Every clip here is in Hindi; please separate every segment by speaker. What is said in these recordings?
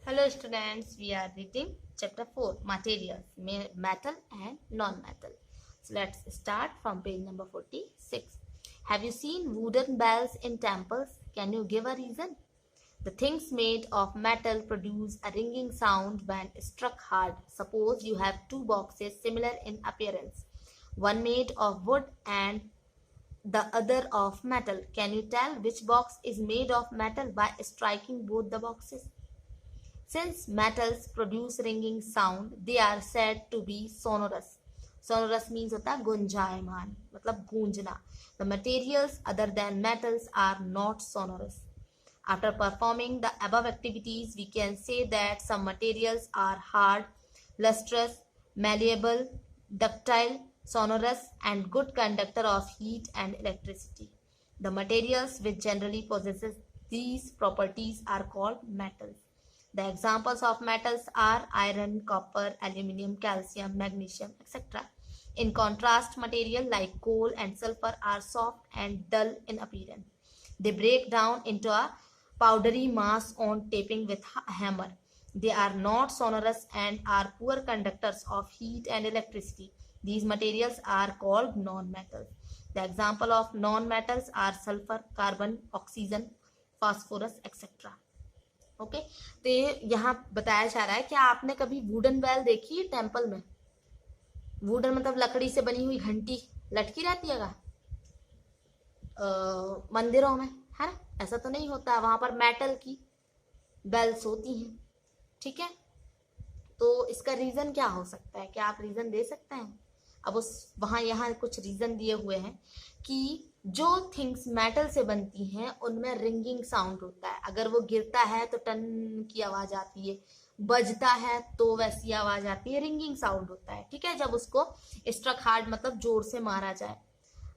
Speaker 1: Hello students, we are reading chapter 4 materials, metal and non-metal. So let's start from page number 46. Have you seen wooden bells in temples? Can you give a reason? The things made of metal produce a ringing sound when struck hard. Suppose you have two boxes similar in appearance, one made of wood and the other of metal. Can you tell which box is made of metal by striking both the boxes? Since metals produce ringing sound, they are said to be sonorous. Sonorous means होता है गुंजायमान, मतलब गूंजना. The materials other than metals are not sonorous. After performing the above activities, we can say that some materials are hard, lustrous, malleable, ductile, sonorous, and good conductor of heat and electricity. The materials which generally possesses these properties are called metals. The examples of metals are iron, copper, aluminium, calcium, magnesium, etc. In contrast, materials like coal and sulfur are soft and dull in appearance. They break down into a powdery mass on tapping with a hammer. They are not sonorous and are poor conductors of heat and electricity. These materials are called non-metals. The example of non-metals are sulfur, carbon, oxygen, phosphorus, etc. Okay तो ये यहाँ बताया जा रहा है कि आपने कभी वुडन बेल देखी है टेम्पल में? वुडन मतलब लकड़ी से बनी हुई घंटी लटकी रहती है मंदिरों में, है ना? ऐसा तो नहीं होता, वहां पर मेटल की बेल्स होती हैं. ठीक है, तो इसका रीजन क्या हो सकता है? क्या आप रीजन दे सकते हैं? अब उस वहां यहाँ कुछ रीजन दिए हुए हैं कि जो थिंग्स मेटल से बनती हैं उनमें रिंगिंग साउंड होता है. अगर वो गिरता है तो टन की आवाज आती है, बजता है तो वैसी आवाज आती है, रिंगिंग साउंड होता है. ठीक है, जब उसको स्ट्रक हार्ड मतलब जोर से मारा जाए.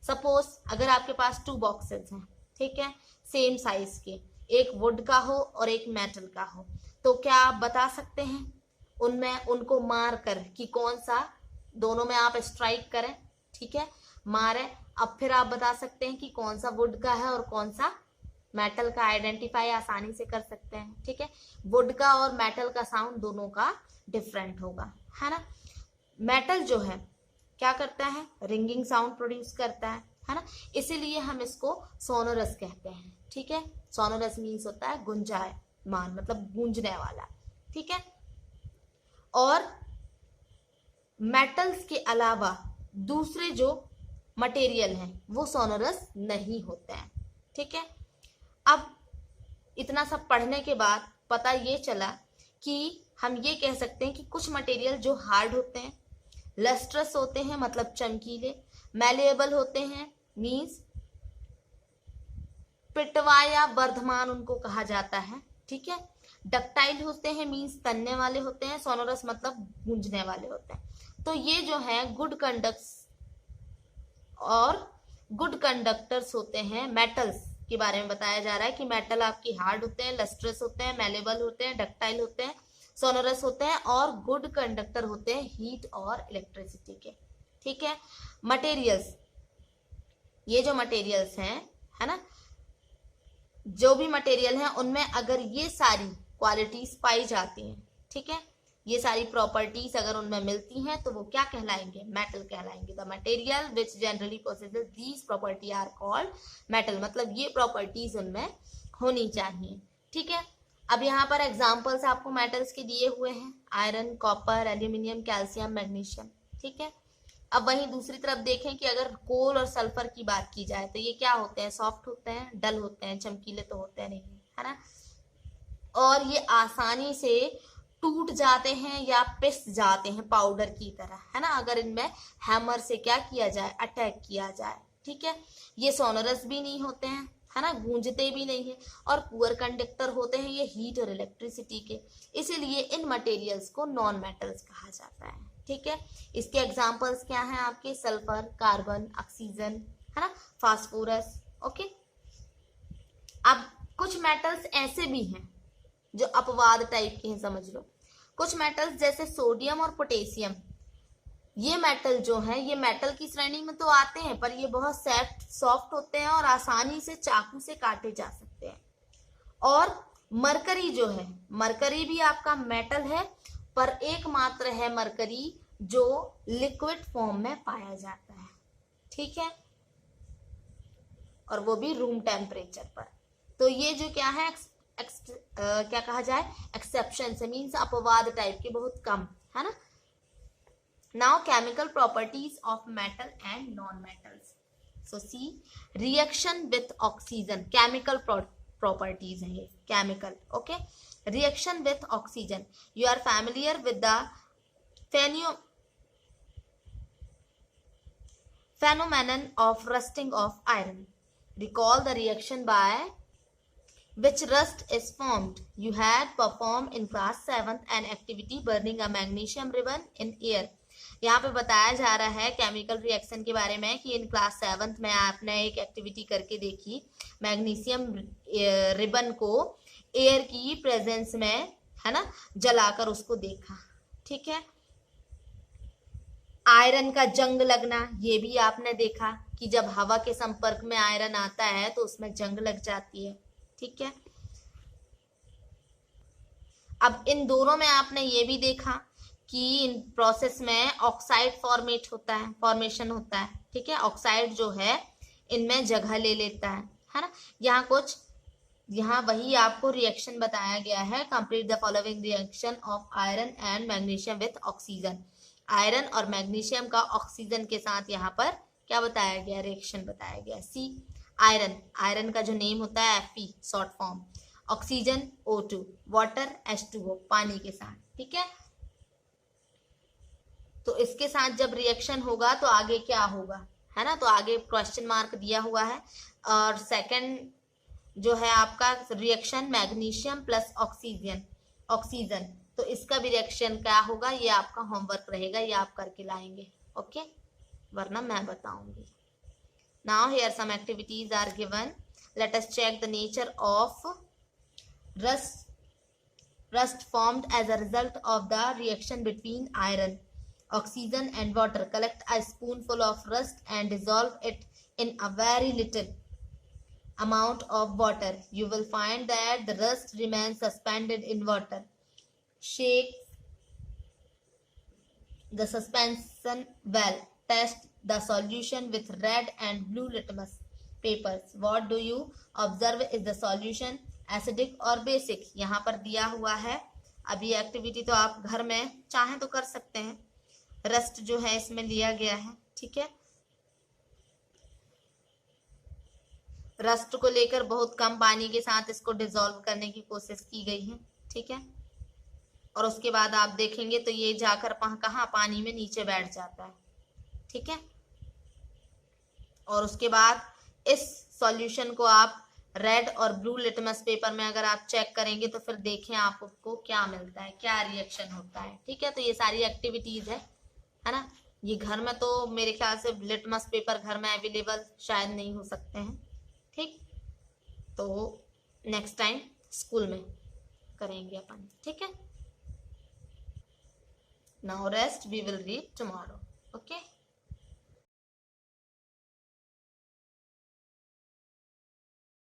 Speaker 1: सपोज अगर आपके पास टू बॉक्सेस हैं, ठीक है, सेम साइज के, एक वुड का हो और एक मेटल का हो, तो क्या आप बता सकते हैं उनमें उनको मार कर कि कौन सा, दोनों में आप स्ट्राइक करें, ठीक है, मारे, अब फिर आप बता सकते हैं कि कौन सा वुड का है और कौन सा मेटल का. आइडेंटिफाई आसानी से कर सकते हैं. ठीक है, वुड का और मेटल का साउंड दोनों का डिफरेंट होगा, है ना? मेटल जो है क्या करता है? रिंगिंग साउंड प्रोड्यूस करता है ना? इसीलिए हम इसको सोनोरस कहते हैं. ठीक है, सोनोरस मीन्स होता है गुंजायमान, मतलब गूंजने वाला. ठीक है, और मेटल्स के अलावा दूसरे जो मटेरियल हैं वो सोनोरस नहीं होते हैं. ठीक है, अब इतना सब पढ़ने के बाद पता ये चला कि हम ये कह सकते हैं कि कुछ मटेरियल जो हार्ड होते हैं, लस्ट्रस होते हैं मतलब चमकीले, मैलेबल होते हैं मीन्स पिटवा या वर्धमान उनको कहा जाता है. ठीक है, डक्टाइल होते हैं मीन्स तनने वाले होते हैं, सोनोरस मतलब गूंजने वाले होते हैं. तो ये जो है गुड कंडक्ट्स और गुड कंडक्टर्स होते हैं. मेटल्स के बारे में बताया जा रहा है कि मेटल आपकी हार्ड होते हैं, लस्ट्रस होते हैं, मैलेबल होते हैं, डक्टाइल होते हैं, सोनोरस होते हैं और गुड कंडक्टर होते हैं हीट और इलेक्ट्रिसिटी के. ठीक है, मटेरियल्स, ये जो मटेरियल्स हैं, है ना, जो भी मटेरियल है उनमें अगर ये सारी क्वालिटीज पाई जाती हैं, ठीक है, ये सारी प्रॉपर्टीज अगर उनमें मिलती हैं तो वो क्या कहलाएंगे? मेटल कहलाएंगे. The material which generally possesses these property are called metal, मतलब ये प्रॉपर्टीज उनमें होनी चाहिए. ठीक है, अब यहाँ पर एग्जांपल्स आपको मेटल्स के दिए हुए हैं, iron, copper, aluminium, calcium, magnesium. ठीक है, अब वहीं दूसरी तरफ देखें कि अगर कोल और सल्फर की बात की जाए तो ये क्या होते हैं? सॉफ्ट होते हैं, डल होते हैं, चमकीले तो होते नहीं, है ना, और ये आसानी से टूट जाते हैं या पिस जाते हैं पाउडर की तरह, है ना, अगर इनमें हैमर से क्या किया जाए? अटैक किया जाए. ठीक है, ये सोनोरस भी नहीं होते हैं, है ना, गूंजते भी नहीं है, और पुअर कंडक्टर होते हैं ये हीट और इलेक्ट्रिसिटी के. इसीलिए इन मटेरियल्स को नॉन मेटल्स कहा जाता है. ठीक है, इसके एग्जांपल्स क्या हैं आपके? सल्फर, कार्बन, ऑक्सीजन, है ना, फास्फोरस. ओके, अब कुछ मेटल्स ऐसे भी हैं जो अपवाद टाइप के हैं, समझ लो. कुछ मेटल्स जैसे सोडियम और पोटेशियम, ये मेटल जो है ये मेटल की श्रेणी में तो आते हैं पर ये बहुत सॉफ्ट होते हैं और आसानी से चाकू से काटे जा सकते हैं. और मरकरी जो है, मरकरी भी आपका मेटल है, पर एकमात्र है मरकरी जो लिक्विड फॉर्म में पाया जाता है, ठीक है, और वो भी रूम टेम्परेचर पर। तो ये जो क्या है क्या कहा जाए, एक्सेप्शन से, मीन्स अपवाद टाइप के, बहुत कम है ना। Now chemical properties of metal and non metals. So see, reaction with oxygen, chemical properties है ये, chemical, okay. Reaction with oxygen, you are familiar with the phenomenon of rusting of iron. Recall the reaction by which rust is formed. You had performed in class 7th an activity burning a magnesium ribbon in air. यहाँ पे बताया जा रहा है केमिकल रिएक्शन के बारे में कि इन क्लास 7th में आपने एक एक्टिविटी करके देखी, मैग्नीशियम रिबन को एयर की प्रेजेंस में, है ना, जलाकर उसको देखा, ठीक है। आयरन का जंग लगना, ये भी आपने देखा कि जब हवा के संपर्क में आयरन आता है तो उसमें जंग लग जाती है, ठीक है। अब इन दोनों में आपने ये भी देखा कि इन प्रोसेस में ऑक्साइड फॉर्मेशन होता है, ठीक है। ऑक्साइड जो है इनमें जगह ले लेता है ना। यहाँ वही आपको रिएक्शन बताया गया है, complete the following reaction of iron and magnesium with oxygen. Iron और मैग्नीशियम का ऑक्सीजन के साथ यहाँ पर क्या बताया गया, रिएक्शन बताया गया। सी, आयरन का जो नेम होता है Fe, short form, oxygen O2, water H2O, पानी के साथ, ठीक है। तो इसके साथ जब रिएक्शन होगा तो आगे क्या होगा, है ना, तो आगे क्वेश्चन मार्क दिया हुआ है। और सेकंड जो है आपका रिएक्शन मैग्नीशियम प्लस ऑक्सीजन, तो इसका भी रिएक्शन क्या होगा, ये आपका होमवर्क रहेगा, ये आप करके लाएंगे, ओके, वरना मैं बताऊंगी। Now here some activities are given, let us check the nature of rust formed as a result of the reaction between iron, oxygen and water. Collect a spoonful of rust and dissolve it in a very little amount of water. You will find that the rust remains suspended in water. Shake the suspension well. Test the solution with red and blue litmus papers. What do you observe? Is the solution acidic or basic? यहाँ पर दिया हुआ है। अब ये एक्टिविटी तो आप घर में चाहें तो कर सकते हैं। रस्ट जो है इसमें लिया गया है, ठीक है। रस्ट को लेकर बहुत कम पानी के साथ इसको डिसॉल्व करने की कोशिश की गई है, ठीक है। और उसके बाद आप देखेंगे तो ये जाकर कहाँ, पानी में नीचे बैठ जाता है, ठीक है। और उसके बाद इस सॉल्यूशन को आप रेड और ब्लू लिटमस पेपर में अगर आप चेक करेंगे तो फिर देखें आपको क्या मिलता है, क्या रिएक्शन होता है, ठीक है। तो ये सारी एक्टिविटीज है ना। ये घर में तो मेरे ख्याल से लिटमस पेपर घर में अवेलेबल शायद नहीं हो सकते हैं, ठीक। तो नेक्स्ट टाइम स्कूल में करेंगे अपन, ठीक है। Now rest, we will read tomorrow, okay.